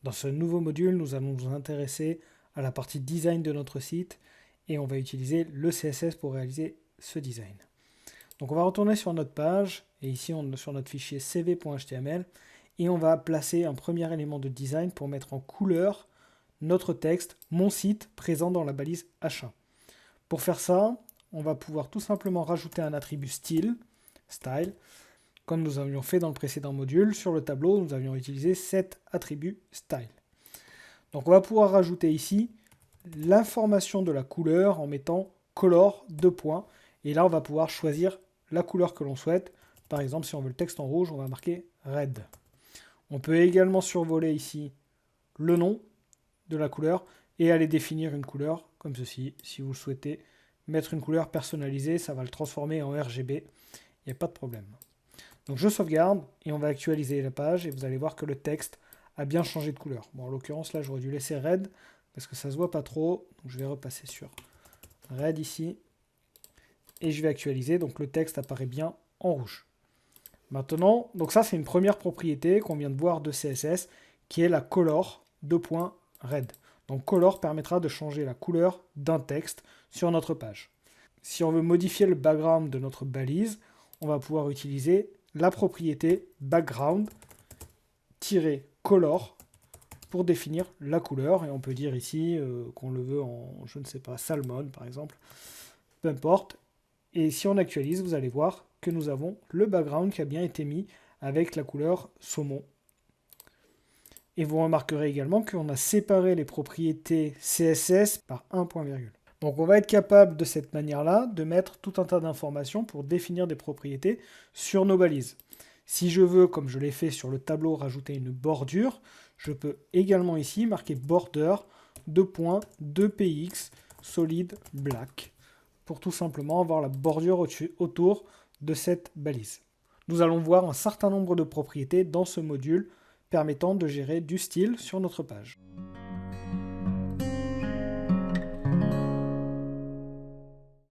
Dans ce nouveau module, nous allons nous intéresser à la partie design de notre site et on va utiliser le CSS pour réaliser ce design. Donc on va retourner sur notre page et ici sur notre fichier cv.html et on va placer un premier élément de design pour mettre en couleur notre texte, mon site, présent dans la balise H1. Pour faire ça, on va pouvoir tout simplement rajouter un attribut style, comme nous avions fait dans le précédent module. Sur le tableau, nous avions utilisé cet attribut style. Donc on va pouvoir rajouter ici l'information de la couleur en mettant color : et là on va pouvoir choisir la couleur que l'on souhaite. Par exemple, si on veut le texte en rouge, on va marquer red. On peut également survoler ici le nom de la couleur et aller définir une couleur comme ceci. Si vous souhaitez mettre une couleur personnalisée, ça va le transformer en RGB. Il n'y a pas de problème. Donc je sauvegarde et on va actualiser la page et vous allez voir que le texte a bien changé de couleur. Bon, en l'occurrence, là, j'aurais dû laisser red parce que ça se voit pas trop. Donc je vais repasser sur red ici et je vais actualiser. Donc le texte apparaît bien en rouge. Maintenant, donc ça, c'est une première propriété qu'on vient de voir de CSS qui est la color : red. Donc color permettra de changer la couleur d'un texte sur notre page. Si on veut modifier le background de notre balise, on va pouvoir utiliser la propriété background-color pour définir la couleur. Et on peut dire ici qu'on le veut en, je ne sais pas, salmon par exemple. Peu importe. Et si on actualise, vous allez voir que nous avons le background qui a bien été mis avec la couleur saumon. Et vous remarquerez également qu'on a séparé les propriétés CSS par un point virgule. Donc on va être capable de cette manière-là de mettre tout un tas d'informations pour définir des propriétés sur nos balises. Si je veux, comme je l'ai fait sur le tableau, rajouter une bordure, je peux également ici marquer border : px solid black pour tout simplement avoir la bordure autour de cette balise. Nous allons voir un certain nombre de propriétés dans ce module permettant de gérer du style sur notre page.